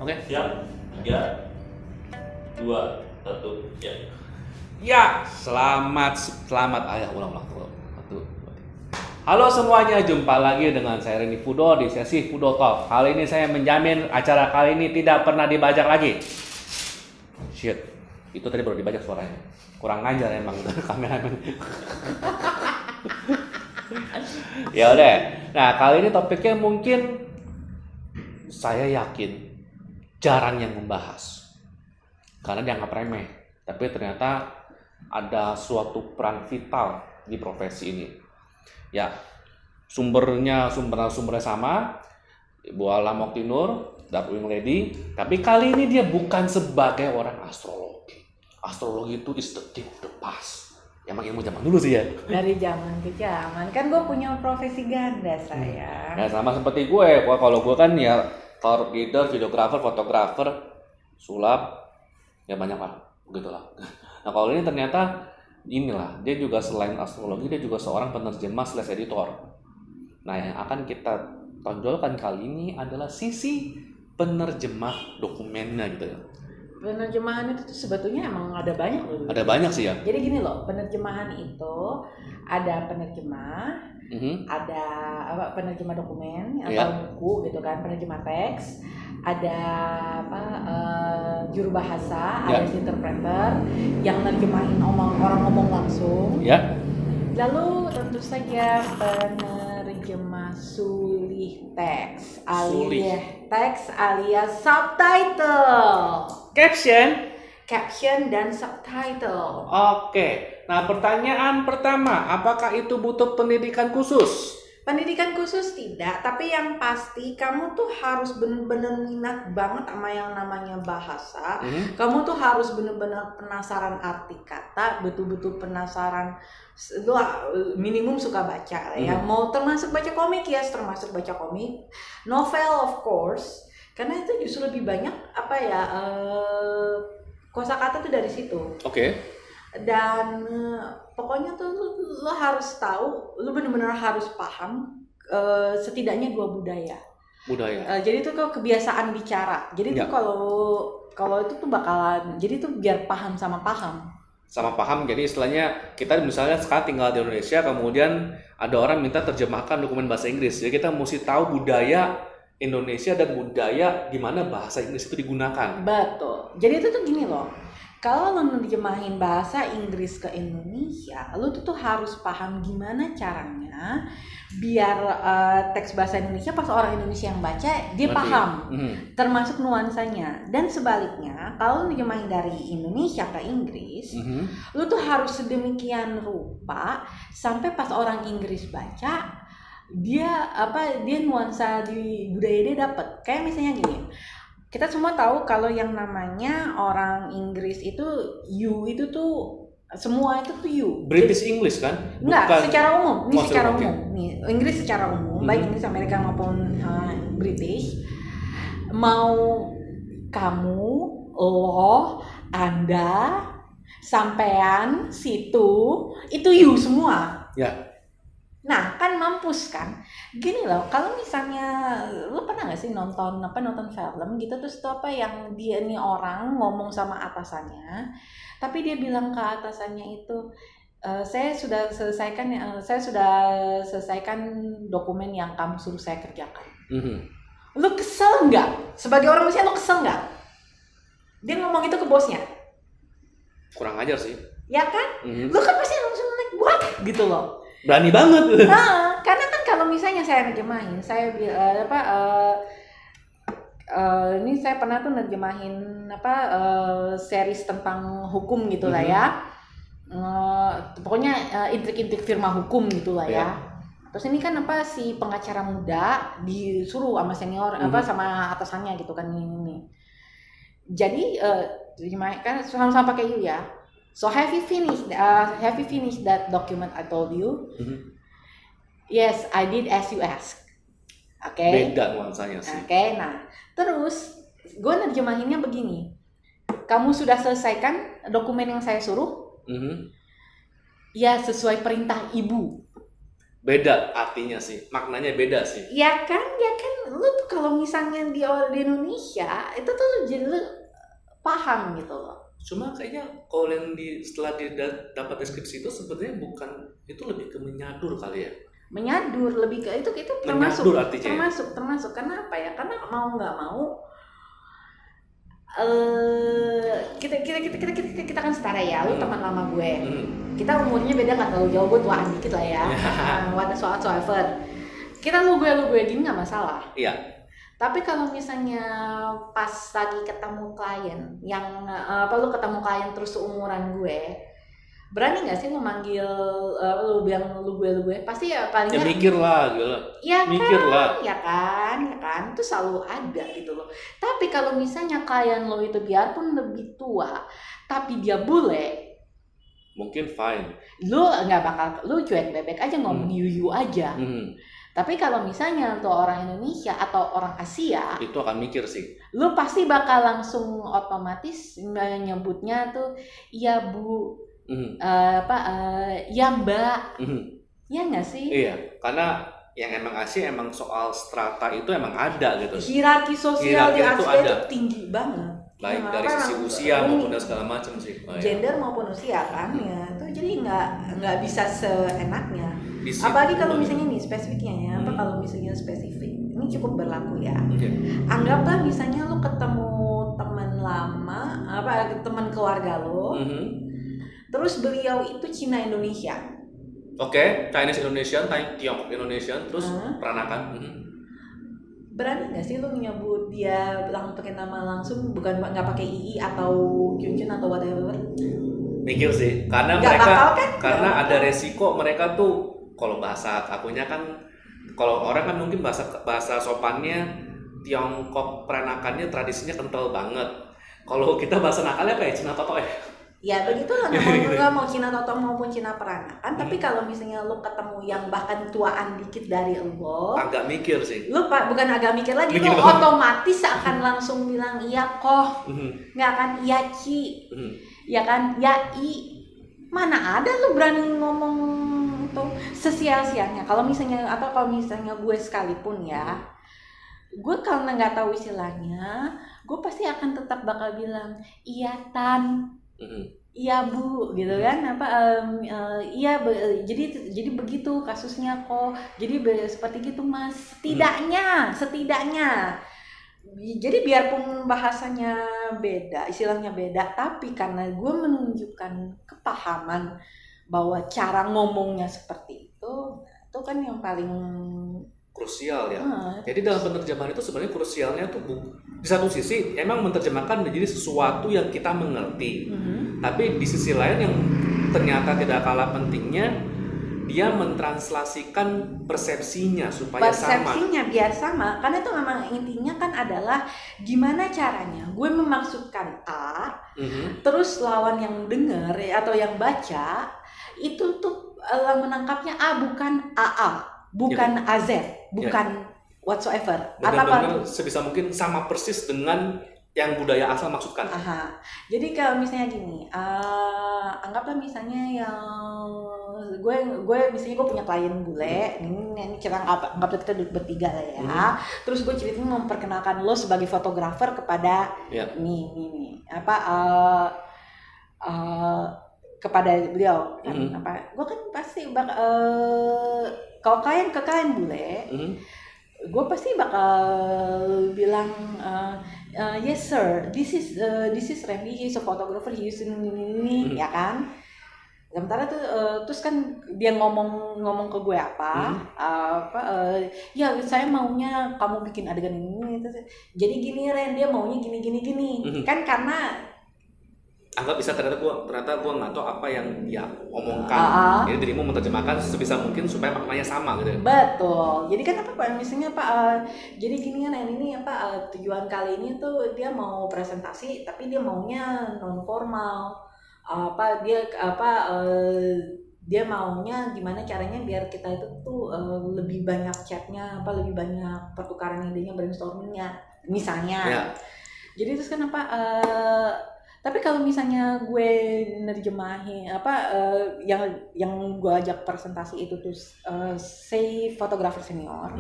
Oke? Siap. 3, 2, 1, ya. Ya, selamat. Ayo ulang. Halo semuanya, jumpa lagi dengan saya Reni Fudo di sesi Fudo Talk. Kali ini saya menjamin acara kali ini tidak pernah dibajak lagi. Shit, itu tadi baru dibajak suaranya. Kurang ngajar emang kameramen. Ya udah. Nah, kali ini topiknya mungkin saya yakin jarang yang membahas. Karena dianggap remeh. Tapi ternyata ada suatu peran vital di profesi ini. Ya, sumbernya sama, Ibu Ala Moktinur, Darwin Lady. Tapi kali ini dia bukan sebagai orang astrologi. Astrologi itu is the thing of the past. Emang ilmu zaman dulu sih ya. Dari zaman ke zaman kan gue punya profesi ganda saya. Nah, sama seperti gue. Kalau gue kan ya tarot reader, videographer, fotografer, sulap, ya banyak lah, begitulah. Nah kalau ini ternyata inilah, dia juga selain astrologi dia juga seorang penerjemah/editor. Nah yang akan kita tonjolkan kali ini adalah sisi penerjemah dokumennya gitu ya. Penerjemahan itu tuh sebetulnya emang ada banyak loh. Ada banyak sih ya. Jadi gini loh, penerjemahan itu ada penerjemah, ada penerjemah dokumen atau buku gitu kan, penerjemah teks, ada juru bahasa, ada interpreter yang nerjemahin orang ngomong langsung. Ya. Lalu tentu saja penerjemah sulih teks alias subtitle. Caption dan subtitle. Oke. Nah pertanyaan pertama, apakah itu butuh pendidikan khusus? Pendidikan khusus tidak, tapi yang pasti kamu tuh harus bener-bener minat banget sama yang namanya bahasa. Kamu tuh harus bener-bener penasaran arti kata, betul-betul penasaran. Lu minimum suka baca ya. Mau termasuk baca komik ya, termasuk baca komik. Novel of course, karena itu justru lebih banyak kosakata tuh dari situ. Oke. Dan pokoknya tuh lo harus tahu, lo benar-benar harus paham setidaknya 2 budaya. Jadi itu kebiasaan bicara. Jadi itu kalau itu tuh bakalan, jadi tuh biar paham sama paham. Jadi istilahnya kita misalnya sekarang tinggal di Indonesia, kemudian ada orang minta terjemahkan dokumen bahasa Inggris. Jadi kita mesti tahu budaya Indonesia dan budaya di mana bahasa Inggris itu digunakan. Betul. Jadi itu tuh gini loh. Kalau lo nerjemahin bahasa Inggris ke Indonesia, lo tuh harus paham gimana caranya biar teks bahasa Indonesia pas orang Indonesia yang baca dia paham, termasuk nuansanya. Dan sebaliknya, kalau lo nerjemahin dari Indonesia ke Inggris, lo tuh harus sedemikian rupa sampai pas orang Inggris baca dia nuansa di budaya dia dapat. Kayak misalnya gini. Kita semua tahu kalau yang namanya orang Inggris itu you itu tuh semua itu tuh you. British English kan? Enggak, secara umum. Ini secara umum. Nih, Inggris secara umum, baik Inggris Amerika maupun British. Mau kamu, lo, Anda, sampean, situ, itu you semua. Ya. Nah, kan mampus kan. Gini loh, kalau misalnya lu pernah nggak sih nonton film gitu, terus itu yang dia nih orang ngomong sama atasannya, tapi dia bilang ke atasannya itu, saya sudah selesaikan dokumen yang kamu suruh saya kerjakan. Lu kesel nggak? Sebagai orang Indonesia lu kesel nggak? Dia ngomong itu ke bosnya. Kurang ajar sih. Ya kan? Lu kan pasti langsung naik buat gitu loh. Berani banget. Nah, karena kan kalau misalnya saya nerjemahin, ini saya pernah tuh nerjemahin series tentang hukum gitulah ya. Pokoknya intrik-intrik firma hukum gitulah ya. Terus ini kan si pengacara muda disuruh sama senior sama atasannya gitu kan ini. Jadi kan sama-sama pakai you ya. So have you finished that document I told you? Yes, I did as you asked. Oke. Beda nuansanya sih. Oke, nah terus gue nerjemahinnya begini. Kamu sudah selesaikan dokumen yang saya suruh? Ya sesuai perintah ibu. Beda artinya sih, maknanya beda sih. Ya kan, lu kalau misalnya di Indonesia itu tuh jadi lu paham gitu loh. Cuma kayaknya kalau yang setelah dapat deskripsi itu sebenarnya bukan, itu lebih ke menyadur kali ya. Menyadur lebih ke itu termasuk Menyadur artinya. termasuk karena apa ya? Karena mau nggak mau kita kan setara ya, lu teman lama gue. Kita umurnya beda nggak terlalu jauh, gue tuaan dikit lah ya. Whatsoever. Kita lu gue gini nggak masalah. Iya. Tapi kalau misalnya pas lagi ketemu klien yang lu ketemu klien terus seumuran gue, berani nggak sih lu manggil lu bilang lu gue pasti ya palingnya ya mikir lah gitu. Ya mikir kan, lah. ya kan itu selalu ada gitu loh. Tapi kalau misalnya klien lo itu biarpun lebih tua tapi dia bule, mungkin fine, lu nggak bakal, lu cuek bebek aja, ngomong yuyu aja. Tapi kalau misalnya tuh orang Indonesia atau orang Asia, itu akan mikir sih. Lu pasti bakal langsung otomatis nyebutnya tuh iya bu, ya mbak, ya nggak sih? Iya, karena yang emang Asia emang soal strata itu emang ada gitu. Hierarki sosial di Hierarki itu Asia itu ada. tinggi banget. Baik dari sisi usia maupun dan segala macam sih. Gender maupun usia kan ya, itu jadi nggak bisa seenaknya. Di Apalagi situ. kalau misalnya nih spesifiknya ya, apa kalau misalnya spesifik, ini cukup berlaku ya. Oke. Anggaplah misalnya lu ketemu teman lama, teman keluarga lo, terus beliau itu Cina Indonesia. Oke, Chinese Indonesian, Tiongkok Indonesian, terus peranakan. Berani nggak sih lu nyebut dia langsung pakai nama langsung, bukan nggak pakai ii atau Juncun atau whatever? Mikir sih, karena Nggak mereka bakal, kan? karena Nggak ada resiko mereka tuh, kalau bahasa akunya kan, kalau orang kan mungkin bahasa sopannya Tiongkok peranakannya tradisinya kental banget. Kalau kita bahasa nakalnya apa ya, Cina Toto ya? Ya begitulah, nggak mau Cina Toto maupun Cina peranakan. Tapi kalau misalnya lu ketemu yang bahkan tuaan dikit dari lo, agak mikir sih. Lu bukan agak mikir lagi, Mikir lu banget. otomatis akan langsung bilang iya kok, nggak akan iya ci, ya kan, ya i. Mana ada lu berani ngomong tuh sesial-sialnya. Kalau misalnya gue sekalipun ya, gue karena nggak tahu istilahnya, gue pasti akan tetap bakal bilang iya tan, iya bu, gitu kan, iya, jadi begitu kasusnya kok, jadi seperti gitu mas, setidaknya. Jadi biarpun bahasanya beda, istilahnya beda, tapi karena gue menunjukkan kepahaman bahwa cara ngomongnya seperti itu kan yang paling krusial ya. Jadi dalam penerjemahan itu sebenarnya krusialnya tuh di satu sisi emang menerjemahkan menjadi sesuatu yang kita mengerti, tapi di sisi lain yang ternyata tidak kalah pentingnya, dia mentranslasikan persepsinya supaya persepsinya biar sama, karena itu memang intinya kan adalah gimana caranya gue memaksudkan A, terus lawan yang dengar atau yang baca itu tuh menangkapnya A bukan AA, bukan AZ, bukan whatsoever. Benar-benar sebisa mungkin sama persis dengan yang budaya asal maksudkan. Jadi kalau misalnya gini, anggaplah misalnya yang gue misalnya gue punya klien bule, ini kita anggap kita bertiga lah ya. Terus gue ceritain memperkenalkan lo sebagai fotografer kepada kepada beliau kan, gue kan pasti kalau kalian bule, gue pasti bakal bilang yes sir, this is Randy, he's a photographer, he using ini, ya kan. Sementara tuh terus kan dia ngomong ke gue ya saya maunya kamu bikin adegan ini, jadi gini Ren, dia maunya gini kan, karena anggap bisa ternyata gue nggak tahu apa yang dia omongkan. Jadi dirimu menerjemahkan sebisa mungkin supaya maknanya sama gitu. Betul. Jadi kan misalnya jadi gini kan, ini tujuan kali ini tuh dia mau presentasi tapi dia maunya non formal. Dia maunya gimana caranya biar kita itu tuh lebih banyak chatnya, lebih banyak pertukaran idenya, brainstormingnya misalnya. Jadi terus kan Tapi kalau misalnya gue nerjemahin yang gue ajak presentasi itu tuh say fotografer senior,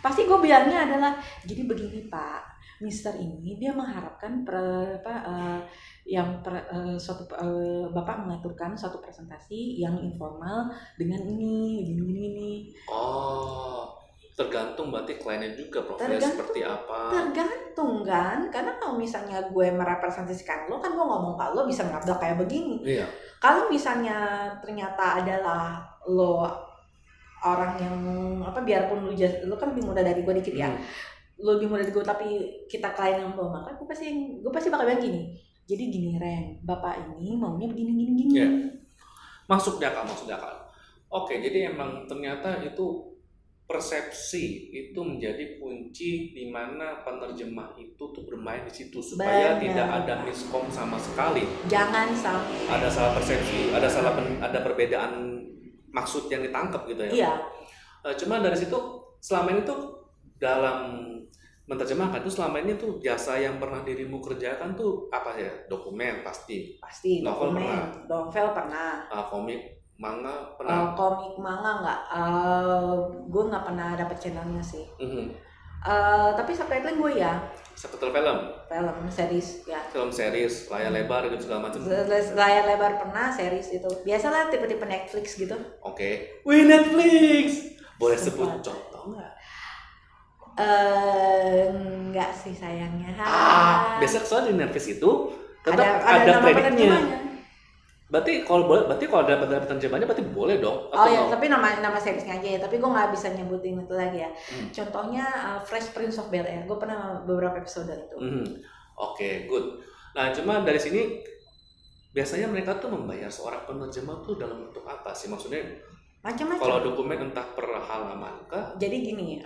pasti gue bilangnya adalah jadi begini Pak, Mister ini dia mengharapkan Bapak mengaturkan suatu presentasi yang informal dengan ini. Oh, tergantung berarti kliennya juga profilnya seperti apa. Tergantung kan, karena kalau misalnya gue merepresentasikan lo kan gue ngomong ke lo bisa ngabrak kayak begini. Iya. Kalau misalnya ternyata adalah lo orang yang biarpun lo kan lebih muda dari gue dikit ya, lo lebih muda dari gue tapi kita klien yang belum makan, gue pasti bakal bilang gini. Jadi gini Ren, Bapak ini maunya begini. Yeah. Masuk di akal. Oke, jadi emang ternyata itu persepsi itu menjadi kunci di mana penerjemah itu tuh bermain di situ supaya tidak ada miskom sama sekali. Jangan sampai ada salah persepsi, ada perbedaan maksud yang ditangkap gitu ya. Iya. Cuma dari situ selama ini tuh dalam menerjemahkan tuh selama ini tuh jasa yang pernah dirimu kerjakan tuh apa ya? Dokumen pasti. Novel pernah. Komik, manga pernah. Komik manga nggak. Gue nggak pernah dapet channelnya sih. Tapi subtitling gue ya. Subtitle film series ya. Film series, layar lebar gitu segala macam. Layar lebar pernah, series itu. Biasalah tipe-tipe Netflix gitu. Oke. Wih, Netflix. Boleh sebut contoh nggak? Enggak sih sayangnya. Biasa soalnya di Netflix itu tetap ada kreditnya. Berarti kalau ada terjemahannya berarti boleh dong. Tapi nama seriesnya aja ya. Tapi gue nggak bisa nyebutin itu lagi ya. Contohnya Fresh Prince of Bel-Air. Gue pernah beberapa episode itu. Oke, good. Nah, cuma dari sini biasanya mereka tuh membayar seorang penerjemah tuh dalam bentuk apa sih? Maksudnya macam-macam. Kalau dokumen entah per halaman kah? Jadi gini,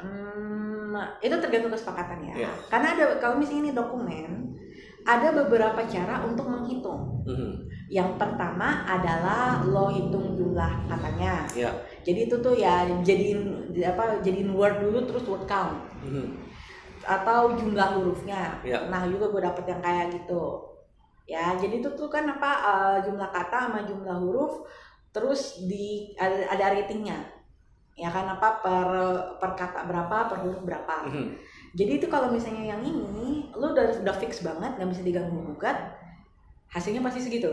itu tergantung kesepakatannya. Yeah. Karena kalau misalnya ini dokumen, ada beberapa cara untuk menghitung. Yang pertama adalah lo hitung jumlah katanya. Yeah. Jadi itu tuh ya jadiin word dulu terus word count. Atau jumlah hurufnya. Yeah. Nah juga gue dapet yang kayak gitu. Ya jadi itu tuh kan jumlah kata sama jumlah huruf. Terus ada ratingnya, ya kan per kata berapa, per huruf berapa. Jadi itu kalau misalnya yang ini, lo udah fix banget, nggak bisa diganggu gugat, hasilnya pasti segitu.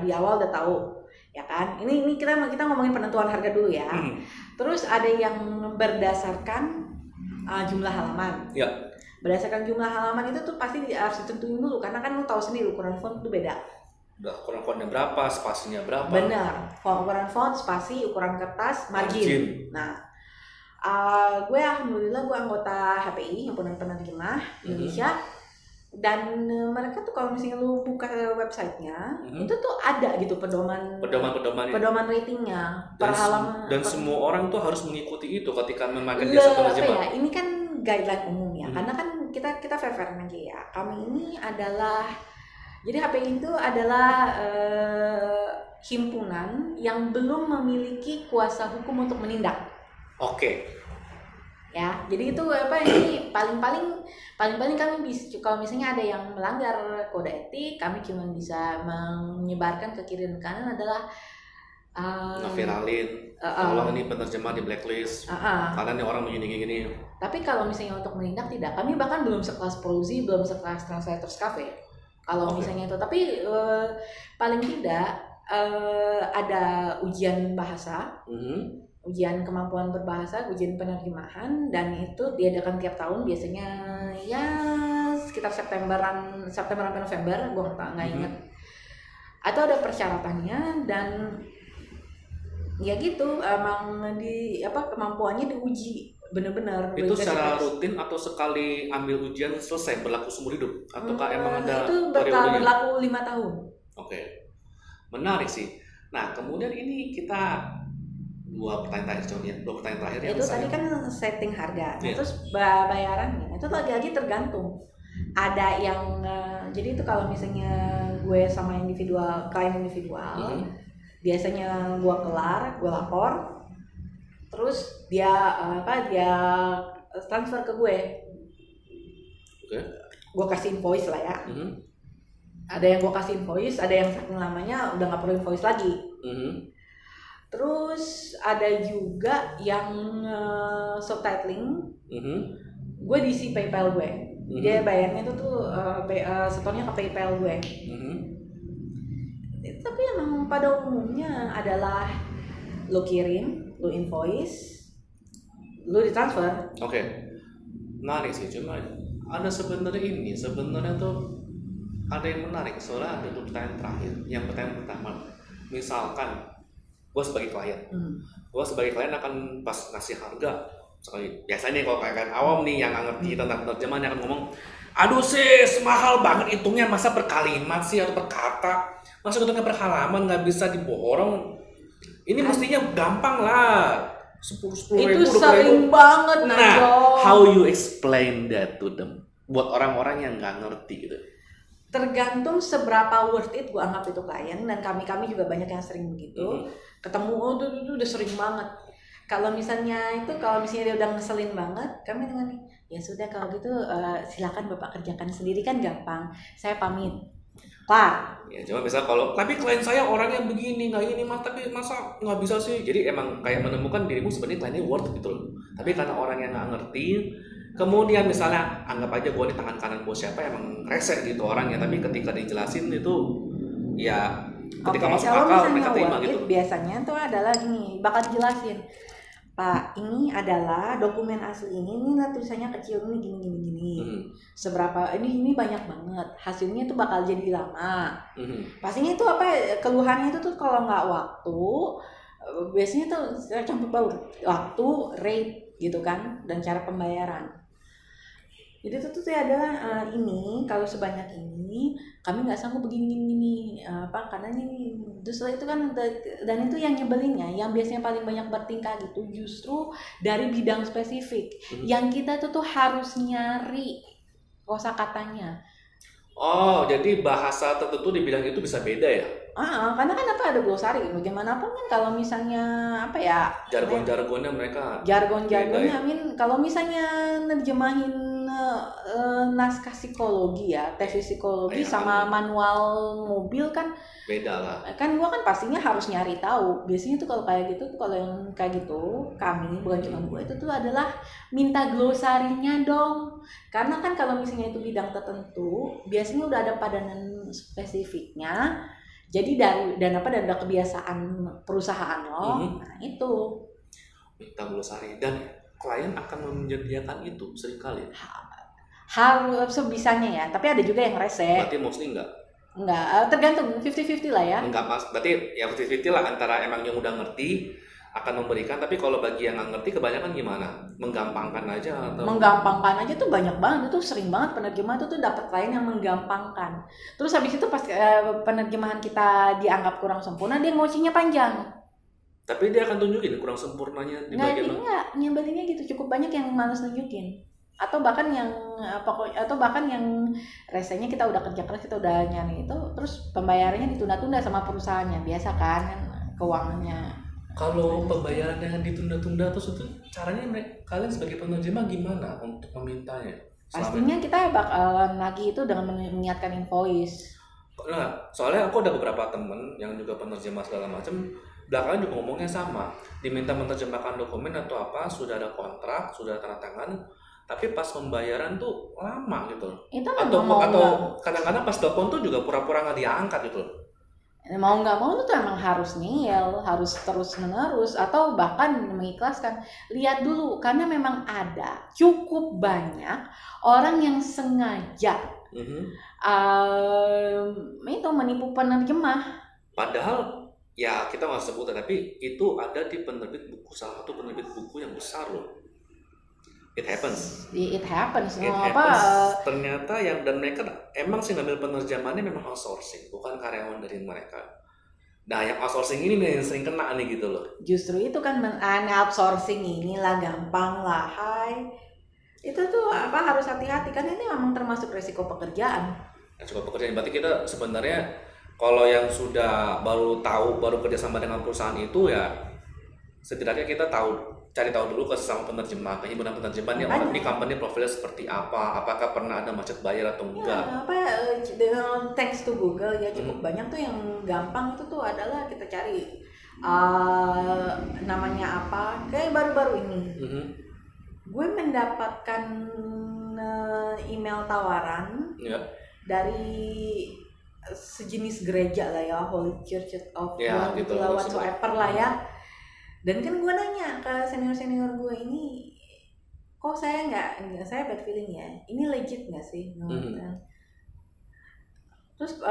Di awal udah tahu, ya kan. Ini kita ngomongin penentuan harga dulu ya. Terus ada yang berdasarkan jumlah halaman. Yeah. Berdasarkan jumlah halaman itu tuh pasti harus ditentuin dulu, karena kan lo tahu sendiri ukuran font itu beda. Ukuran-ukurannya berapa, spasinya berapa? Benar, ukuran font, spasi, ukuran kertas, margin. Nah, gue alhamdulillah gue anggota HPI, Himpunan Penerjemah Indonesia, dan mereka tuh kalau misalnya lu buka websitenya, itu tuh ada gitu pedoman ratingnya per halaman. Dan semua orang tuh harus mengikuti itu ketika memakai jasa penerjemah. Ini kan guideline umum ya, karena kan kita fair-fairan aja ya. Kami ini adalah Jadi HPI itu adalah himpunan yang belum memiliki kuasa hukum untuk menindak. Oke. Ya, jadi itu ini paling kami bisa, kalau misalnya ada yang melanggar kode etik, kami cuma bisa menyebarkan ke kiri dan kanan adalah ngeviralin, kalau ini penerjemah di blacklist, karena ini orang begini-gini. Tapi kalau misalnya untuk menindak tidak, kami bahkan belum sekelas Prozee, belum sekelas Translators Cafe. Kalau misalnya itu, tapi paling tidak ada ujian bahasa, ujian kemampuan berbahasa, ujian penerjemahan, dan itu diadakan tiap tahun biasanya ya sekitar Septemberan sampai November, gue nggak ingat. Atau ada persyaratannya dan ya gitu, emang kemampuannya diuji benar-benar. Itu secara rutin atau sekali ambil ujian selesai berlaku seumur hidup ataukah emang ada itu periodenya? berlaku 5 tahun. Oke. Menarik sih. Nah, kemudian ini kita dua pertanyaan terakhir ya. Itu tadi kan setting harga. Yeah. Terus bayarannya itu lagi-lagi tergantung. Ada yang jadi itu kalau misalnya gue sama klien individual, biasanya gue kelar, gue lapor, terus dia transfer ke gue. Oke. Gue kasih invoice lah ya. Ada yang gue kasih invoice, ada yang saking lamanya udah nggak perlu invoice lagi. Terus ada juga yang subtitling, gue diisi PayPal gue. Dia bayarnya itu tuh setornya ke PayPal gue. Tapi emang pada umumnya adalah lo kirim, lo invoice, lo ditransfer. Oke. Menarik sih, cuma ada sebenarnya tuh ada yang menarik. Soalnya ada tuh pertanyaan terakhir. Yang pertanyaan pertama, misalkan gue sebagai klien akan pas ngasih harga, biasanya kalau kayak awam nih yang nggak ngerti tentang penerjemahan akan ngomong, aduh sis, mahal banget hitungnya, masa per kalimat sih atau per kata, masa hitungnya per halaman, nggak bisa diborong. Ini mestinya gampang lah, 10 ribu, itu sering banget. Nah, how you explain that to them buat orang-orang yang nggak ngerti gitu? Tergantung seberapa worth it gue anggap itu klien, dan kami juga banyak yang sering begitu. Ketemu itu udah sering banget. Kalau misalnya dia udah ngeselin banget, kami dengan ya sudah kalau gitu silakan Bapak kerjakan sendiri, kan gampang. Saya pamit. Pak. Ya cuma misal tapi klien saya orangnya begini, nggak ini mas, tapi masa nggak bisa sih? Jadi emang kayak menemukan dirimu sebenarnya kliennya worth gitu loh. Tapi karena orang yang nggak ngerti, kemudian misalnya anggap aja gue di tangan kanan bos siapa, emang resek gitu orangnya, tapi ketika dijelasin itu ya ketika masuk akal mereka terima gitu. Biasanya tuh adalah gini, bakal jelasin, Pak, ini adalah dokumen asli ini tulisannya kecil ini gini. Seberapa ini banyak banget, hasilnya tuh bakal jadi lama. Pastinya itu keluhannya itu tuh kalau nggak waktu, biasanya tuh campur baur waktu, rate gitu kan, dan cara pembayaran. Jadi itu tuh adalah ini kalau sebanyak ini kami nggak sanggup begini karena ini justru itu kan, dan itu yang nyebelinnya, yang biasanya paling banyak bertingkah gitu justru dari bidang spesifik yang kita tuh harus nyari kosakatanya. Oh, jadi bahasa tertentu di bidang itu bisa beda ya? Karena kan ada glosari, bagaimanapun kan kalau misalnya jargon-jargonnya mereka. Jargon-jargonnya, kalau misalnya nerjemahin naskah psikologi ya, tesis psikologi sama manual mobil kan beda lah. Kan gua kan pastinya harus nyari tahu. Biasanya tuh kalau kayak gitu tuh, kalau yang kayak gitu kami, bukan cuma gua, itu tuh adalah minta glosarinya dong. Karena kan kalau misalnya itu bidang tertentu, biasanya udah ada padanan spesifiknya. Jadi dan udah kebiasaan perusahaan lo. Nah, itu minta glosari, dan klien akan menyediakan itu seringkali. Harus sebisanya ya, tapi ada juga yang rese. Berarti mostly enggak, tergantung 50-50 lah ya. Enggak mas, berarti ya 50-50 lah, antara emang yang udah ngerti akan memberikan, tapi kalau bagi yang nggak ngerti kebanyakan gimana? Menggampangkan aja atau? Menggampangkan aja tuh banyak banget, itu sering banget penerjemah tuh dapat klien yang menggampangkan. Terus habis itu pas penerjemahan kita dianggap kurang sempurna, dia ngocinya panjang. Tapi dia akan tunjukin kurang sempurnanya di bagian mana? Enggak, nyebelinnya gitu, cukup banyak yang malas nunjukin. Atau bahkan yang resenya kita udah kerja keras, kita udah nyari itu, terus pembayarannya ditunda-tunda sama perusahaannya, biasa kan keuangannya. Kalau pembayaran yang ditunda-tunda terus itu caranya kalian sebagai penerjemah gimana untuk memintanya? Pastinya kita bakalan lagi itu dengan mengingatkan invoice. Nah, soalnya aku ada beberapa temen yang juga penerjemah segala macam, belakangan juga ngomongnya sama, diminta menerjemahkan dokumen atau apa, sudah ada kontrak, sudah tanda tangan, tapi pas pembayaran tuh lama gitu. Itu atau kadang-kadang pas telepon tuh juga pura-pura nggak diangkat gitu. Mau nggak mau tuh emang harus ngeyel, harus terus menerus, atau bahkan mengikhlaskan. Lihat dulu, karena memang ada cukup banyak orang yang sengaja itu menipu penerjemah. Padahal ya kita nggak sebut, tapi itu ada di penerbit buku, salah satu penerbit buku yang besar loh. It happens. Ternyata dan mereka emang sih ngambil penerjemahannya memang outsourcing, bukan karyawan dari mereka. Nah, yang outsourcing ini nih yang sering kena nih gitu loh. Justru itu kan outsourcing inilah gampang lah, itu tuh harus hati-hati, kan ini memang termasuk resiko pekerjaan. Resiko pekerjaan, berarti kita sebenarnya kalau yang sudah baru kerja sama dengan perusahaan itu ya setidaknya kita cari tahu dulu ke sesama penerjemah, ke himpunan penerjemah ini company profilnya seperti apa, apakah pernah ada macet bayar atau enggak. Dengan thanks to Google ya cukup banyak tuh yang gampang itu tuh adalah kita cari namanya apa, kayak baru-baru ini gue mendapatkan email tawaran dari sejenis gereja lah ya, Holy Church of God gitu lah, whatsoever lah ya. Dan kan gue nanya ke senior gue ini, kok saya bad feeling ya, ini legit nggak sih? Terus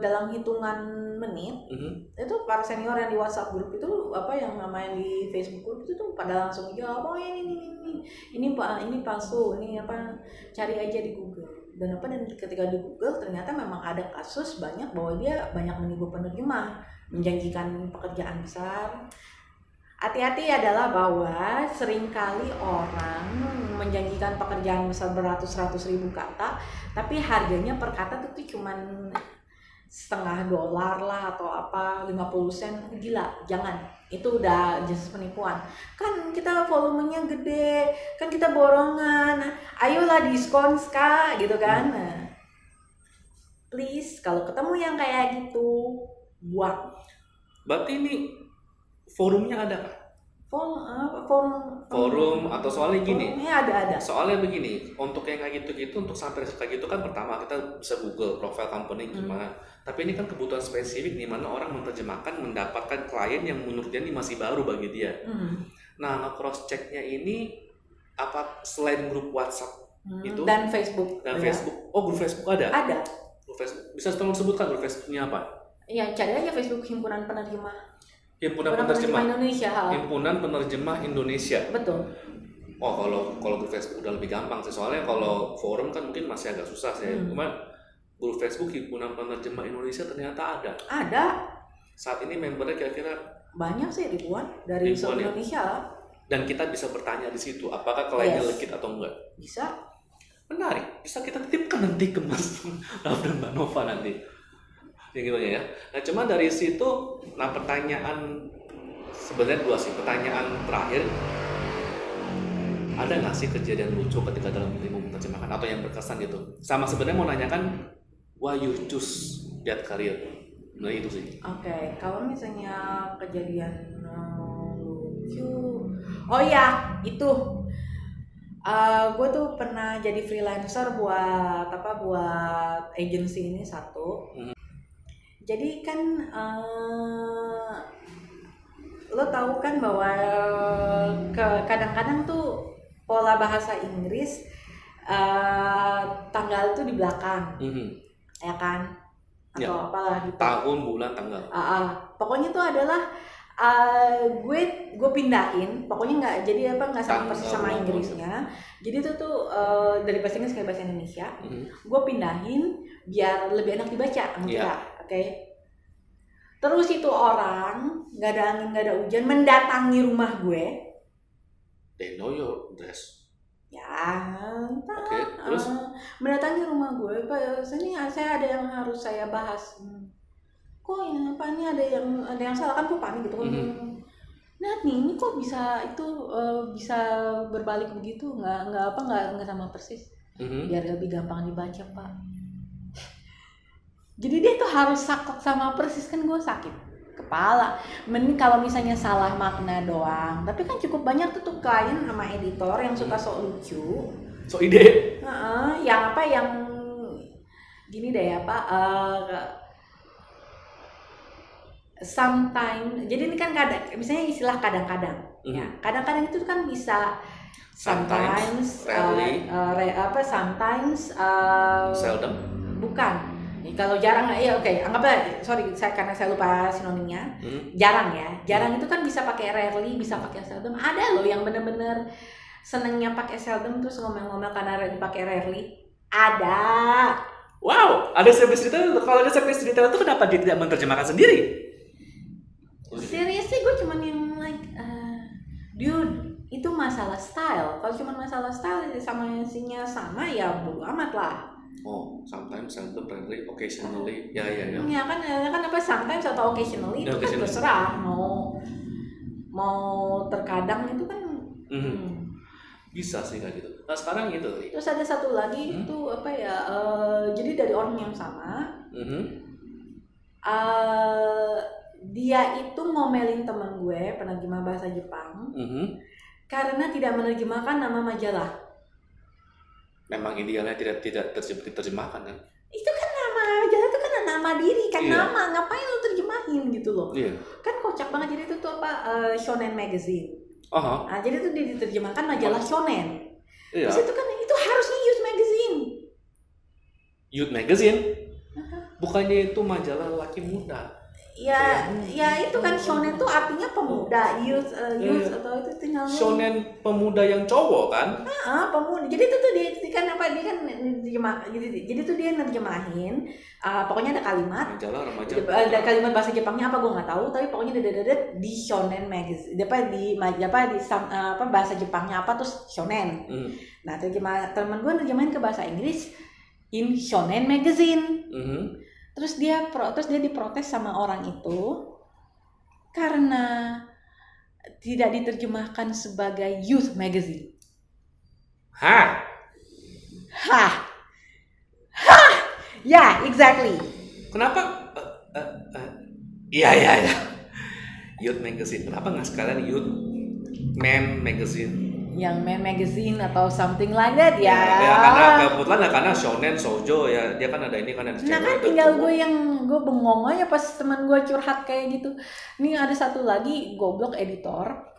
dalam hitungan menit itu para senior yang di WhatsApp grup itu yang namanya di Facebook grup itu tuh pada langsung jawab, oh ini palsu, ini cari aja di Google. Dan ketika di Google ternyata memang ada kasus banyak bahwa dia banyak menipu penerjemah, menjanjikan pekerjaan besar. Hati-hati adalah bahwa seringkali orang menjanjikan pekerjaan besar beratus-ratus ribu kata, tapi harganya per kata itu cuman $0.50 lah atau 50 sen. Gila, jangan. Itu udah jenis penipuan. Kan kita volumenya gede, kan kita borongan. Ayolah diskon Kak, gitu kan. Nah, please kalau ketemu yang kayak gitu, buat. Berarti ini forumnya ada kah? Forum atau soalnya gini? Ada. Soalnya begini, untuk yang kayak gitu-gitu, untuk sampai kayak gitu kan pertama kita bisa Google profile company gimana. Tapi ini kan kebutuhan spesifik di mana orang menerjemahkan mendapatkan klien yang menurut dia ini masih baru bagi dia. Nah, cross checknya ini apa selain grup WhatsApp itu dan Facebook? Facebook. Oh, grup Facebook ada? Ada. Grup Facebook. Bisa tolong sebutkan grup Facebooknya apa? Iya, cari aja Facebook Himpunan Penerjemah. Himpunan Penerjemah Indonesia. Himpunan Penerjemah Indonesia. Betul. Oh, kalau grup Facebook udah lebih gampang sih. Soalnya kalau forum kan mungkin masih agak susah sih. Cuma grup Facebook Himpunan Penerjemah Indonesia ternyata ada. Ada. Saat ini membernya kira-kira banyak sih, ribuan dari seluruh Indonesia lah. Dan kita bisa bertanya di situ, apakah kliennya legit atau enggak? Bisa. Menarik. Bisa kita titipkan nanti ke Mas Raf dan Mbak Nova nanti. Yang gitu ya. Nah, cuma dari situ, pertanyaan sebenarnya dua sih. Pertanyaan terakhir, ada nggak sih kejadian lucu ketika dalam ilmu menerjemahkan atau yang berkesan gitu? Sama sebenarnya mau nanyakan, why you choose that career? Nah itu sih. Oke, kalau misalnya kejadian lucu, oh ya itu, gue tuh pernah jadi freelancer buat agency ini satu. Jadi kan lo tahu kan bahwa kadang-kadang tuh pola bahasa Inggris tanggal tuh di belakang, ya kan? Atau apalah gitu. Tahun, bulan, tanggal. Pokoknya tuh adalah gue pindahin, pokoknya nggak sama persis sama Inggrisnya. Jadi itu tuh dari bahasa Inggris ke bahasa Indonesia, gue pindahin biar lebih enak dibaca, Oke. Terus itu orang nggak ada angin nggak ada hujan mendatangi rumah gue. They know your address. Ya, terus mendatangi rumah gue, Pak. Sini saya ada yang harus saya bahas. Kok ya, Pak, ini ada yang salah kan, panik gitu. Nah nih, ini kok bisa bisa berbalik begitu? Nggak sama persis. Biar lebih gampang dibaca, Pak. Jadi dia tuh harus saklek sama persis, kan gue sakit kepala. Mending kalau misalnya salah makna doang. Tapi kan cukup banyak tuh klien sama editor yang suka sok lucu. Sok ide. Yang gini deh ya Pak. Sometimes, jadi ini kan misalnya istilah kadang-kadang. Ya, kadang-kadang itu kan bisa sometimes, seldom. Bukan. Kalau jarang, anggaplah, karena saya lupa sinonimnya. Jarang itu kan bisa pakai rarely, bisa pakai seldom. Ada loh yang bener-bener senengnya pakai seldom terus ngomel-ngomel karena dipakai rarely. Ada. Wow, ada service detail. Kalau ada service detail itu kenapa dia tidak menerjemahkan sendiri? Seriously, gue cuman yang dude, itu masalah style. Kalau cuma masalah style sama isinya sama, ya bodo amat lah. Oh, sometimes, seldom, rarely, occasionally. Ya. Ya kan apa sometimes atau occasionally itu kan terserah mau mau terkadang itu kan. Bisa sih kayak gitu. Nah sekarang gitu. Terus ada satu lagi itu apa ya? Jadi dari orang yang sama, dia itu ngomelin teman gue penerjemah bahasa Jepang karena tidak menerjemahkan nama majalah. Memang idealnya tidak diterjemahkan kan? Itu kan nama majalah itu kan nama diri kan, nama ngapain lu terjemahin gitu loh? Iya. Kan kocak banget. Jadi itu tuh apa Shonen Magazine. Aha. Nah, jadi itu diterjemahkan majalah shonen. Iya. Terus itu kan itu harusnya Youth Magazine. Youth Magazine? Bukannya itu majalah laki muda? Ya itu kan shonen tuh artinya pemuda, youth atau itu tinggal shonen pemuda yang cowok kan? Pemuda. Jadi itu tuh dia kan jadi tuh dia nerjemahin. Pokoknya ada kalimat. Majalah remaja. Ada kalimat bahasa Jepangnya apa gue nggak tahu, tapi pokoknya ada di Shonen Magazine. di bahasa Jepangnya apa terus shonen. Nah teman gue nerjemahin ke bahasa Inggris in Shonen Magazine. Terus dia diprotes sama orang itu karena tidak diterjemahkan sebagai Youth Magazine. Ya, exactly. Kenapa? Iya. Youth Magazine. Kenapa nggak sekalian Youth Man Magazine? Yang Man Magazine atau something like that ya. Karena kebetulan karena shonen shoujo ya, dia kan ada ini kan ada cewek. Nah kan tinggal gue bengong aja pas teman gue curhat kayak gitu. Ini ada satu lagi goblok editor.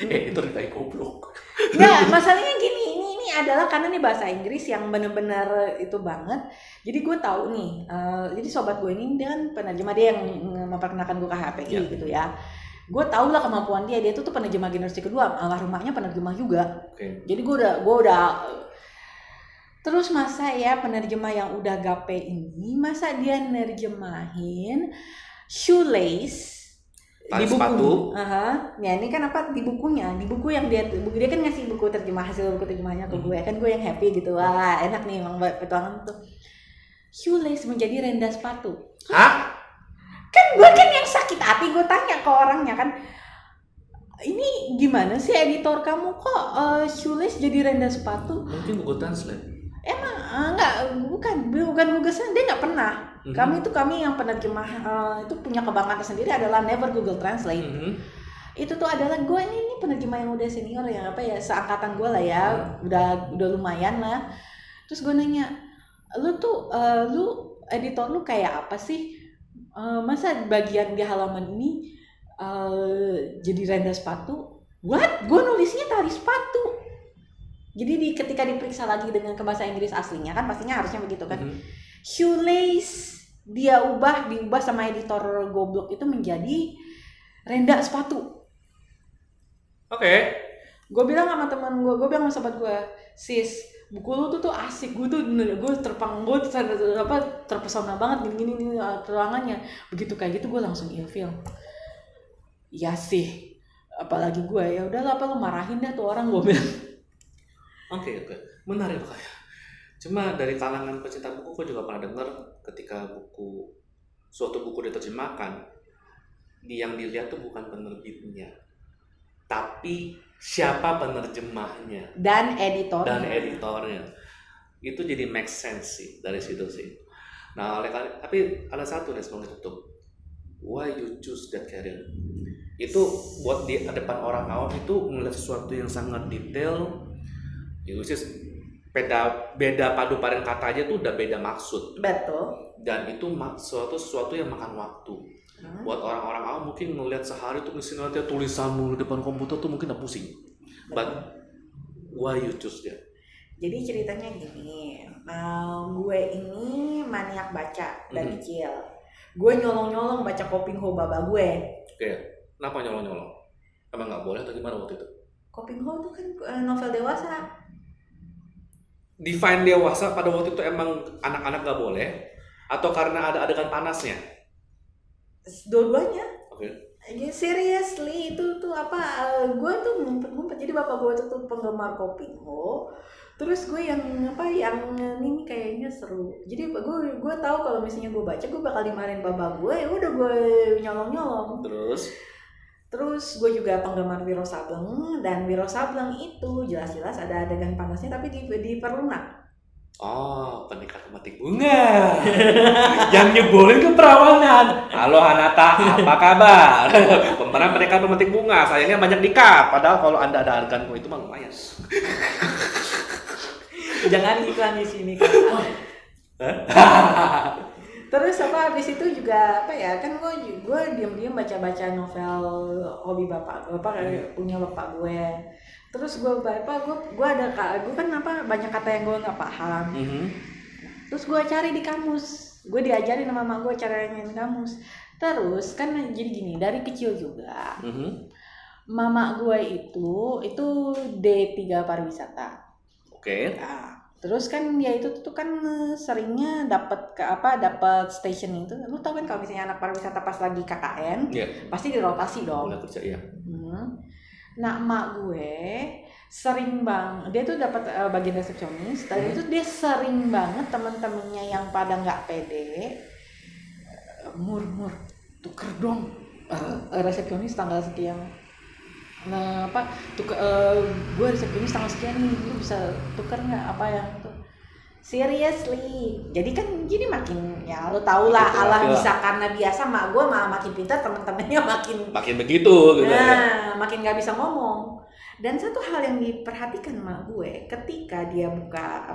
Editor kayak goblok. Nggak, masalahnya gini, ini adalah karena nih bahasa Inggris yang benar-benar itu banget. Jadi gue tahu nih, jadi sobat gue ini dia kan penerjemah, dia yang memperkenalkan gue ke HPI gitu ya. Gue tau lah kemampuan dia tuh penerjemah generasi kedua, almarhumahnya penerjemah juga. Jadi gue udah terus masa ya penerjemah yang udah gape ini, masa dia nerjemahin shoelace di buku. Sepatu. Ya ini kan apa di bukunya, di buku yang dia kan ngasih buku terjemah, hasil buku terjemahnya ke gue, kan gue yang happy gitu, wah enak nih emang petualangan tuh. Shoelace menjadi renda sepatu. Kan gue kan yang sakit hati, gue tanya ke orangnya kan, ini gimana sih editor kamu kok shoelace jadi renda sepatu? Mungkin Google Translate. Emang bukan Google Translate, dia nggak pernah. Kami yang penerjemah itu punya kebanggaan tersendiri adalah never Google Translate. Itu tuh adalah gue ini penerjemah yang udah senior yang apa ya, seangkatan gue lah ya, udah lumayan lah. Terus gue nanya, lu editor lu kayak apa sih? Masa bagian di halaman ini jadi renda sepatu? What? Gue nulisnya tali sepatu. Jadi ketika diperiksa lagi dengan ke bahasa Inggris aslinya kan pastinya harusnya begitu kan. Shoelace diubah sama editor goblok itu menjadi renda sepatu. Gue bilang sama teman gue bilang sama sahabat gue, sis, buku lu tuh asik, gue terpesona banget gini terangannya. Begitu kayak gitu gue langsung ilfil. Iya sih, apalagi gue ya udahlah apa lu marahin dah tuh orang, gue bilang. Oke. Menarik kayak. Cuma dari kalangan pecinta buku gue juga pernah dengar ketika suatu buku diterjemahkan, yang dilihat tuh bukan penerbitnya, tapi siapa penerjemahnya dan editornya. Itu jadi make sense sih dari situ sih. Nah tapi ada satu nih sebelum ditutup, why you choose that career? Itu buat di depan orang awam itu melihat sesuatu yang sangat detail. Itu sih beda padu padan kata aja tuh udah beda maksud. Betul. Dan itu sesuatu yang makan waktu. Buat orang-orang awam mungkin ngelihat sehari tuh mesin nanti tulisanmu di depan komputer tuh mungkin udah pusing. But why you choose that? Jadi ceritanya gini, gue ini maniak baca dari kecil. Gue nyolong-nyolong baca Kopingho baba gue. Oke, kenapa nyolong-nyolong? Emang nggak boleh atau gimana waktu itu? Kopingho itu kan novel dewasa. Define dewasa pada waktu itu emang anak-anak nggak boleh? Atau karena ada adegan panasnya? Dua-duanya. Oke. Seriously itu tuh apa? Gue tuh ngumpet. Jadi bapak gue tuh penggemar Kopingho. Terus gue yang ini kayaknya seru. Jadi gue tahu kalau misalnya gue baca gue bakal dimarahin bapak gue. Ya udah gue nyolong-nyolong. Terus Terus gue juga penggemar Wiro Sableng, dan Wiro Sableng itu jelas-jelas ada adegan panasnya tapi di Perlunak. Oh, pendekar pemetik bunga. Yang nyebolin ke perawanan. Halo Hanata, apa kabar? Pemeran pendekar pemetik bunga, sayangnya banyak di-cut. Padahal kalau Anda ada adeganku itu mah lumayan. Jangan iklan di sini kan. Terus habis itu juga kan gue diam-diam baca novel hobi bapak punya bapak gue. Terus gue kan banyak kata yang gue nggak paham. Terus gue cari di kamus, gue diajarin sama mama gue cara main kamus. Terus kan jadi gini, dari kecil juga mama gue itu D3 pariwisata. Oke. Nah, terus kan dia itu tuh kan seringnya dapat station itu. Lu tau kan kalau misalnya anak pariwisata pas lagi KKN, pasti dirotasi dong. Mulai kerja ya. Nah, emak gue sering dia tuh dapat bagian resepsionis. Dan itu dia sering banget temen-temennya yang pada nggak pede, mur tuker dong resepsionis tanggal sekian. Nah gue resepsionis tanggal sekian nih, lu bisa tuker nggak apa yang tuh? Seriously, jadi kan gini makin ya lu tau lah Allah bisa karena biasa mak gue makin pintar, temen-temennya makin begitu gitu. Nah makin nggak bisa ngomong. Dan satu hal yang diperhatikan mak gue ketika dia buka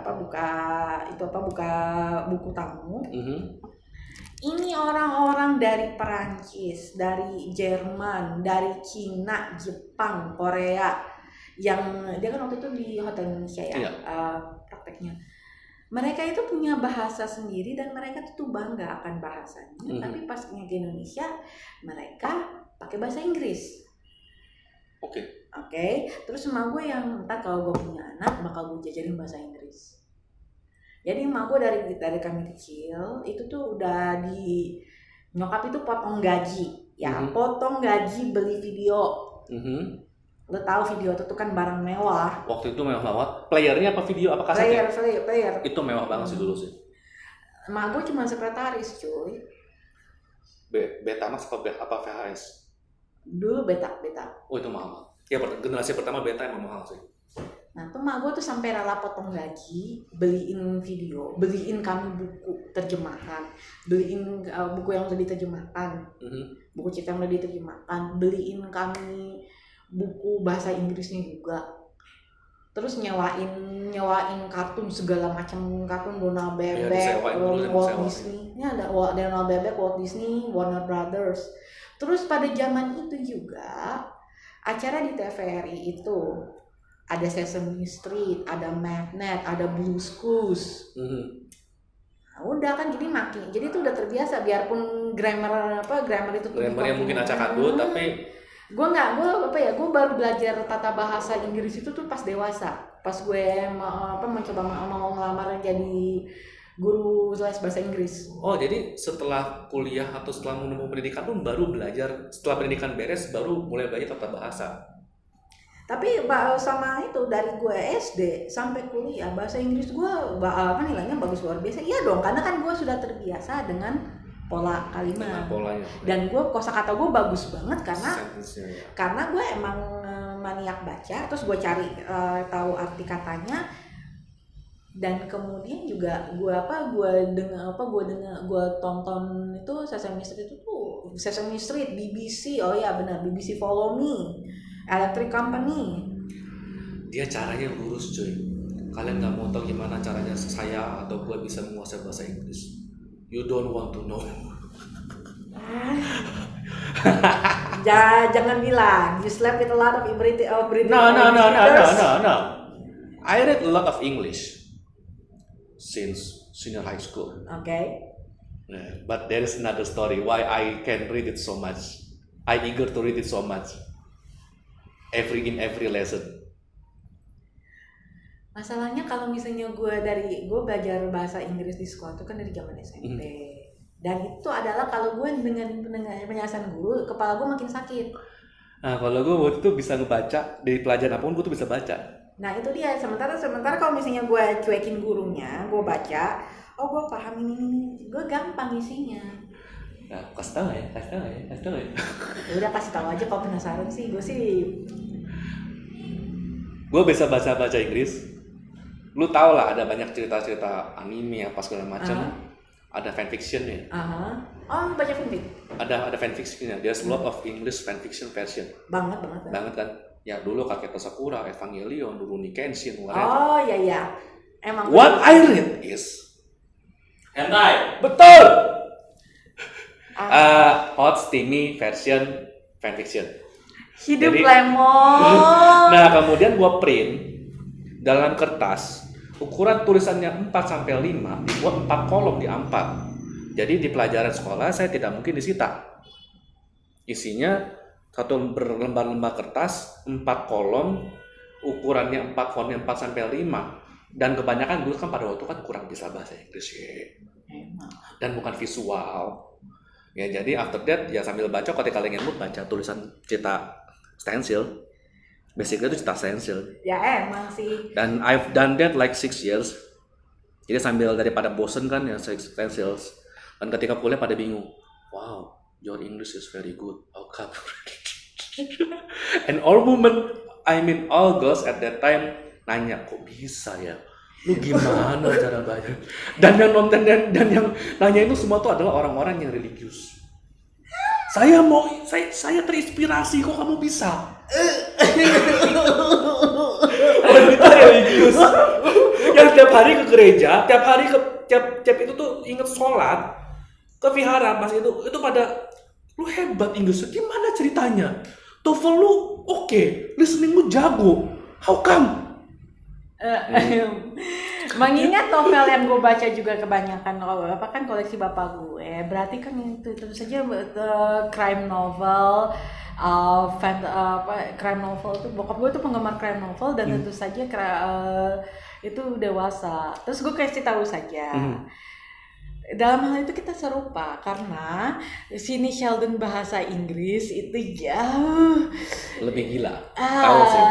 buku tamu. Ini orang-orang dari Perancis, dari Jerman, dari Cina, Jepang, Korea, yang dia kan waktu itu di Hotel Indonesia prakteknya. Mereka itu punya bahasa sendiri dan mereka tuh bangga akan bahasanya. Tapi pas ke Indonesia, mereka pakai bahasa Inggris. Oke. Terus sama gue yang ntar kalau gue punya anak bakal gue jajarin bahasa Inggris. Jadi emak gue dari kami kecil itu tuh udah nyokap itu potong gaji, potong gaji beli video. Lo tahu video itu tuh kan barang mewah. Waktu itu mewah banget. Playernya apa video apa kasetnya? Player. Itu mewah banget sih dulu sih. Emak gue cuma sekretaris cuy. Betamax apa VHS? Dulu beta. Oh itu mahal. Ya generasi pertama beta emang mahal sih. Nah, tuh mak gue tuh sampai rela potong gaji, beliin video, beliin kami buku terjemahan, beliin buku yang udah diterjemahkan, buku cerita yang udah diterjemahkan, beliin kami buku bahasa Inggrisnya juga. Terus nyewain kartun segala macam kartun, Donald Bebek, Walt Disney. Ini ada Donald Bebek, Walt Disney, Warner Brothers. Terus pada zaman itu juga acara di TVRI itu ada Sesame Street, ada Magnet, ada Blue's Clues. Nah, udah kan jadi itu udah terbiasa biarpun grammar itu yang mungkin acak adut tapi gue baru belajar tata bahasa Inggris itu tuh pas dewasa, pas gue mencoba mau ngelamar jadi guru les bahasa Inggris. Oh, jadi setelah kuliah atau setelah menempuh pendidikan tuh baru belajar, setelah pendidikan beres baru mulai belajar tata bahasa. Tapi sama itu dari gue SD sampai kuliah bahasa Inggris gue nilainya bagus luar biasa. Iya dong, karena kan gue sudah terbiasa dengan pola kalimat. Polanya. Dan gue kosakata gue bagus banget karena gue emang maniak baca, terus gue cari tahu arti katanya. Dan kemudian juga gue tonton itu Sesame Street BBC. Oh ya benar, BBC Follow Me, Electric Company. Dia caranya lurus cuy. Kalian nggak mau tahu gimana caranya saya atau gue bisa menguasai bahasa Inggris. You don't want to know. Jangan bilang you slept with a lot of British. No. I read a lot of English since senior high school. Okay. But there is another story why I can read it so much. I eager to read it so much. In every lesson. Masalahnya kalau misalnya gue belajar bahasa Inggris di sekolah itu kan dari zaman SMP. Dan itu adalah kalau gue dengan penjelasan guru, kepala gue makin sakit. Nah, kalau gue waktu itu bisa ngebaca dari pelajaran apapun gue tuh bisa baca. Nah itu dia, sementara kalau misalnya gue cuekin gurunya, gue baca, oh gue paham ini, gue gampang isinya. Nah, kasih tahu ya. Udah kasih tahu aja kalau penasaran sih. Gue sih Gue bisa baca Inggris. Lu tau lah ada banyak cerita-cerita anime apa segala macam. Ada fanfiction ya. Oh, baca fanfic. Ada fanfiction ya. There's a lot of English fanfiction version. Banget. Banget kan. Ya dulu Kaketa Sakura, Evangelion, Rurouni Kenshin, whatever. Oh iya. Emang What I read is hentai. betul. Hot steamy version fanfiction. Hidup Jadi- lemon. Nah, kemudian gua print dalam kertas ukuran tulisannya 4-5 dibuat 4 kolom di A4. Jadi di pelajaran sekolah saya tidak mungkin disita. Isinya satu berlembar-lembar kertas 4 kolom ukurannya 4 fontnya 4-5 dan kebanyakan dulu kan pada waktu kan kurang bisa bahasa Inggris ya. Emang. Dan bukan visual. Ya jadi after that ya sambil baca ketika kalian mood baca tulisan cetak stencil. Basically itu cetak stencil. Ya emang sih. Dan I've done that like 6 years. Jadi sambil daripada bosen kan ya stencils. Dan ketika kuliah pada bingung. Wow, your English is very good. How come? And all women, I mean all girls at that time nanya kok bisa ya? Lu gimana cara baca? Dan yang nonton dan yang nanya itu semua tuh adalah orang-orang yang religius. Saya terinspirasi kok kamu bisa. Wanita religius yang tiap hari ke gereja, tiap itu tuh inget sholat ke vihara pas itu pada lu hebat Inggrisnya gimana ceritanya? TOEFL lu oke, listening lu jago. How come? Mengingat novel yang gue baca juga kebanyakan apa kan koleksi bapak gue, berarti kan itu saja crime novel, crime novel itu bokap gue tuh penggemar crime novel dan tentu saja itu dewasa. Terus gue kasih tahu saja. Dalam hal itu kita serupa karena sini Sheldon bahasa Inggris itu jauh Lebih gila. Tahu sih,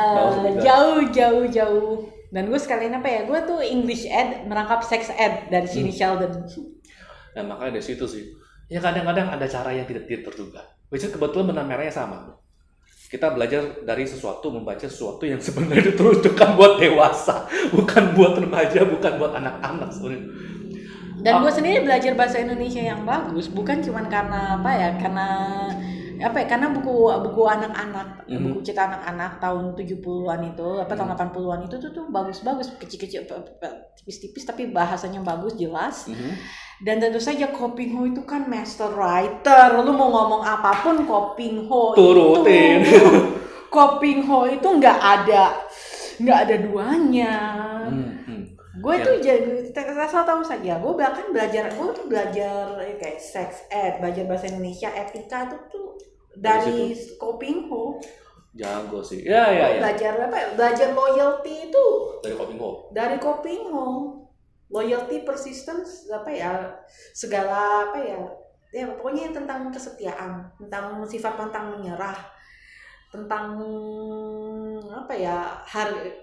jauh. Dan gue sekalian apa ya? Gue tuh English ed merangkap sex ed dari sini Sheldon. Nah makanya dari situ sih. Ya kadang-kadang ada cara yang tidak terduga. Which is kebetulan benang merahnya sama. Kita belajar dari sesuatu, membaca sesuatu yang sebenarnya ditujukan buat dewasa, bukan buat remaja, bukan buat anak-anak sebenarnya. Dan gue sendiri belajar bahasa Indonesia yang bagus bukan cuma karena apa ya? Karena buku anak-anak, buku cerita anak-anak tahun 70-an itu, tahun 80-an itu tuh bagus-bagus, kecil-kecil, tipis-tipis tapi bahasanya bagus, jelas. Dan tentu saja Kopingho itu kan master writer. Lu mau ngomong apapun Kopingho Turutin. itu. Kopingho itu nggak ada duanya. Gue tuh jadi asal tahu saja. Gue bahkan belajar kayak sex ed, belajar bahasa Indonesia, etika itu tuh dari Kopingho. Jago sih. Ya. Belajar loyalty itu Dari Kopingho. dari Kopingho. Loyalty, persistence, segala pokoknya tentang kesetiaan, tentang sifat pantang menyerah, tentang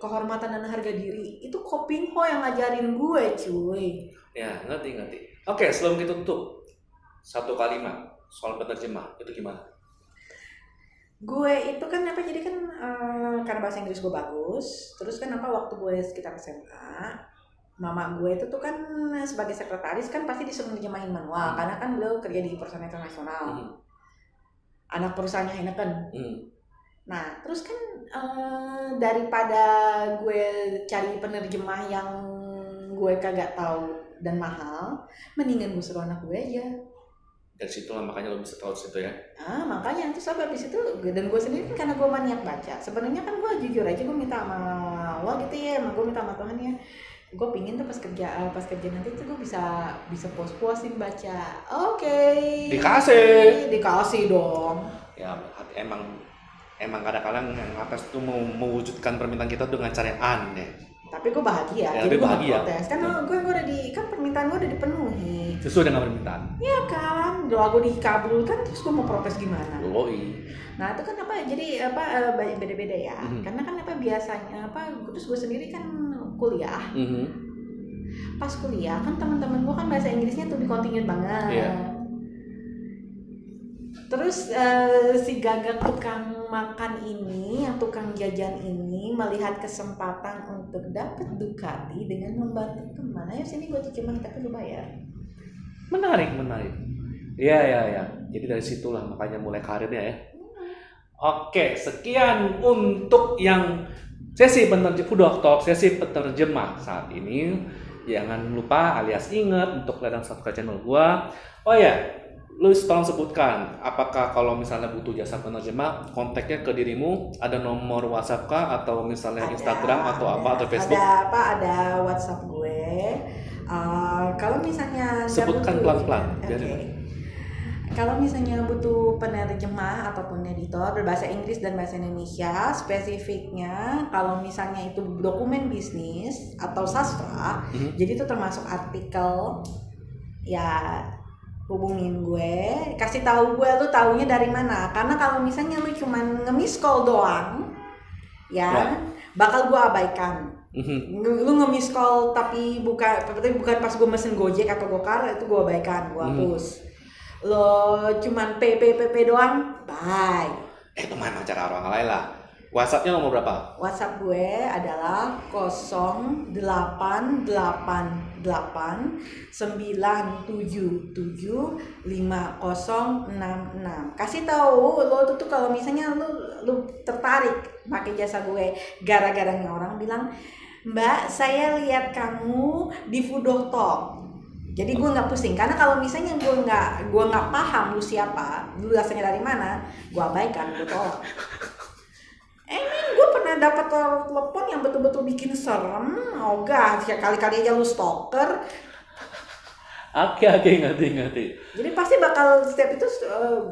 kehormatan dan harga diri. Itu Kopingho yang ngajarin gue, cuy. Ya, ngerti. Oke, sebelum kita tutup, satu kalimat soal penerjemah itu gimana? Gue itu kan karena bahasa Inggris gue bagus. Terus kan waktu gue sekitar SMA, mama gue itu tuh kan sebagai sekretaris kan pasti disuruh nerjemahin manual karena kan beliau kerja di perusahaan internasional. Anak perusahaannya Heineken. Nah, terus kan daripada gue cari penerjemah yang gue kagak tahu dan mahal, mendingan gue suruh anak gue aja. Dari situ lah makanya lo bisa tahu situ ya. Makanya terus habis itu dan gue sendiri kan karena gue maniak baca. Sebenarnya kan gue jujur aja gue minta sama Allah gitu ya, gue minta sama Tuhan ya. Gue pingin tuh pas kerja nanti tuh gue bisa puas-puasin baca. Oke. Dikasih dong. Ya emang kadang-kadang yang atas tuh mau mewujudkan permintaan kita dengan cara yang aneh. Tapi gue bahagia. Ya, jadi gue bahagia. gak protes. Karena gue udah permintaan gue udah dipenuhi. Sesuai dengan permintaan. Iya kan. Doa gue dikabulkan terus gue mau protes gimana? Nah itu kan jadi beda-beda ya. Karena kan biasanya terus gue sendiri kan kuliah. Pas kuliah kan teman-teman gue kan bahasa Inggrisnya tuh di kontingen banget. Terus si gagak tukang makan ini, yang tukang jajan ini melihat kesempatan untuk dapat Ducati dengan membantu teman. Ayo sini gue terjemahin tapi lu bayar. Menarik. Iya. Jadi dari situlah makanya mulai karirnya ya. Oke, sekian untuk yang sesi penerjemah saat ini. Jangan lupa alias ingat untuk kalian subscribe channel gua. Oh ya, lu tolong sebutkan apakah kalau misalnya butuh jasa penerjemah, kontaknya ke dirimu, ada nomor WhatsApp kah atau misalnya Instagram atau Facebook? Ada WhatsApp gue. Kalau misalnya sebutkan pelan-pelan. Okay. Kalau misalnya butuh penerjemah ataupun editor berbahasa Inggris dan bahasa Indonesia, spesifiknya kalau misalnya itu dokumen bisnis atau sastra, jadi itu termasuk artikel, ya hubungin gue, kasih tahu gue lu taunya dari mana. Karena kalau misalnya lu cuman nge-miss call doang, ya bakal gue abaikan. Lu nge-miss call tapi bukan pas gue mesen Gojek atau Gokar, itu gue abaikan, gue hapus. Lo cuman PP doang, bye. Itu mana cara orang lain lah. WhatsAppnya nomor berapa? WhatsApp gue adalah 088779775066. Kasih tahu lo tuh kalau misalnya lu tertarik pakai jasa gue, gara-garanya orang bilang, "Mbak, saya lihat kamu di Foodoktok." Jadi gue nggak pusing, karena kalau misalnya gue nggak paham lu siapa, lu asalnya dari mana, gue abaikan, gue tolak. Gue pernah dapat telepon yang betul-betul bikin serem, ogah, kali-kali aja lu stalker. Oke, ngerti. Jadi pasti bakal setiap itu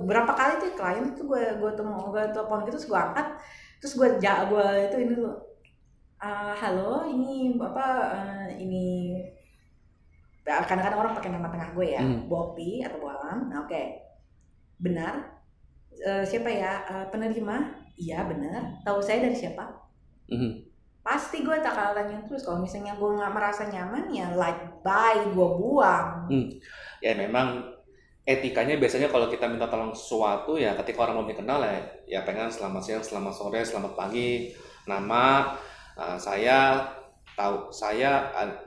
berapa kali tuh klien tuh gue telepon gitu, terus gue angkat, terus gue itu ini dulu, halo, ini ini. Kadang-kadang orang pakai nama tengah gue ya, Bopi atau Boalam. Nah, oke. Benar. Siapa ya? Penerima? Iya, benar. Tahu saya dari siapa? Pasti gue tak akan tanya terus. Kalau misalnya gue nggak merasa nyaman, ya bye, gue buang. Ya memang etikanya biasanya kalau kita minta tolong sesuatu ya ketika orang belum dikenal ya pengen selamat siang, selamat sore, selamat pagi, nama, saya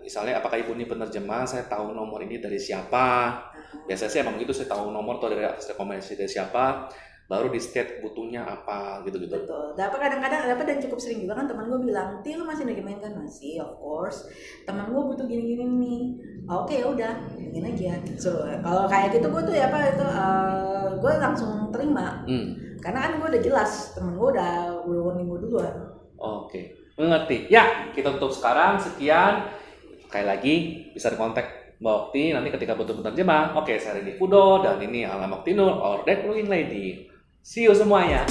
misalnya apakah ibu ini penerjemah, saya tahu nomor ini dari siapa. Biasanya sih emang gitu, saya tahu nomor atau dari atas rekomendasi dari siapa, baru di state butuhnya apa gitu. Betul. Kadang-kadang dan cukup sering juga kan teman gue bilang, "Ti, lu masih nerjemahin kan?" "Masih, of course. Teman gue butuh gini-gini nih." "Oke, ya udah, gini aja." So, kalau kayak gitu gue tuh gue langsung terima. Karena kan gue udah jelas, temen gue udah warning gue duluan. Oke. Mengerti. Ya, kita tutup sekarang. Sekian. Sekali lagi bisa dikontak Mbak Okti nanti ketika butuh penerjemah. Oke, saya Rendy Fudo dan ini Alam Oktinur or Dead Looking Lady. See you semuanya.